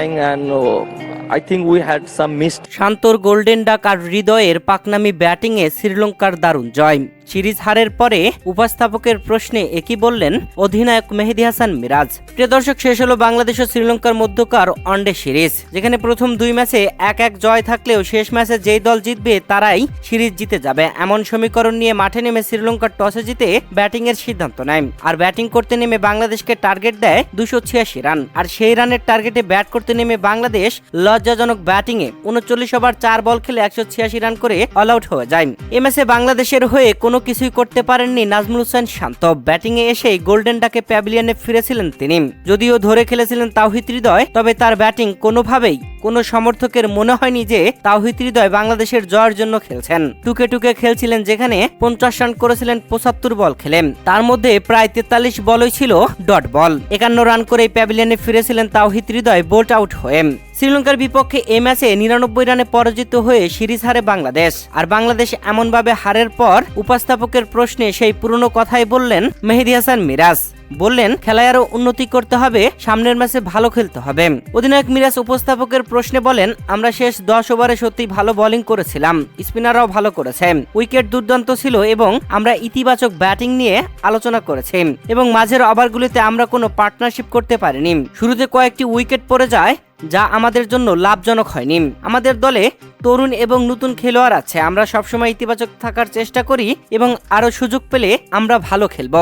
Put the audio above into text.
and I think we had some missed. শান্তর golden duck আর হৃদয়ের পাকনামি ব্যাটিংয়ে শ্রীলঙ্কার দারুণ জয়। সিরিজ হারের পরে উপস্থাপকের প্রশ্নে একই বললেন অধিনায়ক মেহেদী হাসান মিরাজ। প্রিয় দর্শক, শেষ হলো বাংলাদেশ ও শ্রীলঙ্কার মধ্যকার ওয়ানডে সিরিজ, যেখানে প্রথম 2 ম্যাচে 1-1 জয় থাকলেও শেষ ম্যাচে যেই দল জিতবে তারাই সিরিজ জিতে যাবে এমন সমীকরণ নিয়ে মাঠে নেমে শ্রীলঙ্কার টসে জিতে ব্যাটিং এর সিদ্ধান্ত নেয়। আর ব্যাটিং করতে নেমে বাংলাদেশকে টার্গেট দেয় 286 রান। আর সেই রানের টার্গেটে ব্যাট করতে নেমে বাংলাদেশ লজ্জাজনক ব্যাটিংয়ে 39 ওভার 4 বল খেলে 186 রান করে অল আউট হয়ে যায়। এই ম্যাচে বাংলাদেশের হয়ে কোনো কিছুই করতে পারেননি নাজমুল হোসেন শান্ত। ব্যাটিংয়ে এসেই গোল্ডেন ডাকে প্যাভিলিয়নে ফিরেছিলেন তিনি। যদিও ধরে খেলেছিলেন তাওহিদ হৃদয়, তবে তার ব্যাটিং কোনোভাবেই কোনো সমর্থকের মনে হয়নি যে তাওহিদ হৃদয় বাংলাদেশের জয়ের জন্য খেলছেন। টুকে টুকে খেলছিলেন, যেখানে 50 রান করেছিলেন 75 বল খেলে। তার মধ্যে প্রায় 43 বলই ছিল ডট বল। 51 রান করে প্যাভিলিয়নে ফিরেছিলেন তাওহিদ হৃদয় বোল্ট আউট হয়ে। শ্রীলঙ্কার বিপক্ষে এই ম্যাচে 99 রানে পরাজিত হয়ে সিরিজ হারে বাংলাদেশ। আর বাংলাদেশ এমনভাবে হারের পর উপস্থাপকের প্রশ্নে সেই পুরনো কথাই বললেন মেহেদী হাসান মিরাজ। বললেন, খেলায় আরো উন্নতি করতে হবে, সামনের ম্যাচে ভালো খেলতে হবে। অধিনায়ক মিরাজ উপস্থাপকের প্রশ্নে বলেন, আমরা শেষ 10 ওভারে সত্যি ভালো বোলিং করেছিলাম, স্পিনাররাও ভালো করেছে, উইকেট দুর্দান্ত ছিল এবং আমরা ইতিবাচক ব্যাটিং নিয়ে আলোচনা করেছি এবং মাঝের ওভারগুলিতে আমরা কোনো পার্টনারশিপ করতে পারিনি। শুরুতে কয়েকটি উইকেট পড়ে যায় যা আমাদের জন্য লাভজনক হয়নি। আমাদের দলে তরুণ এবং নতুন খেলোয়াড় আছে, আমরা সবসময় ইতিবাচক থাকার চেষ্টা করি এবং আরো সুযোগ পেলে আমরা ভালো খেলব।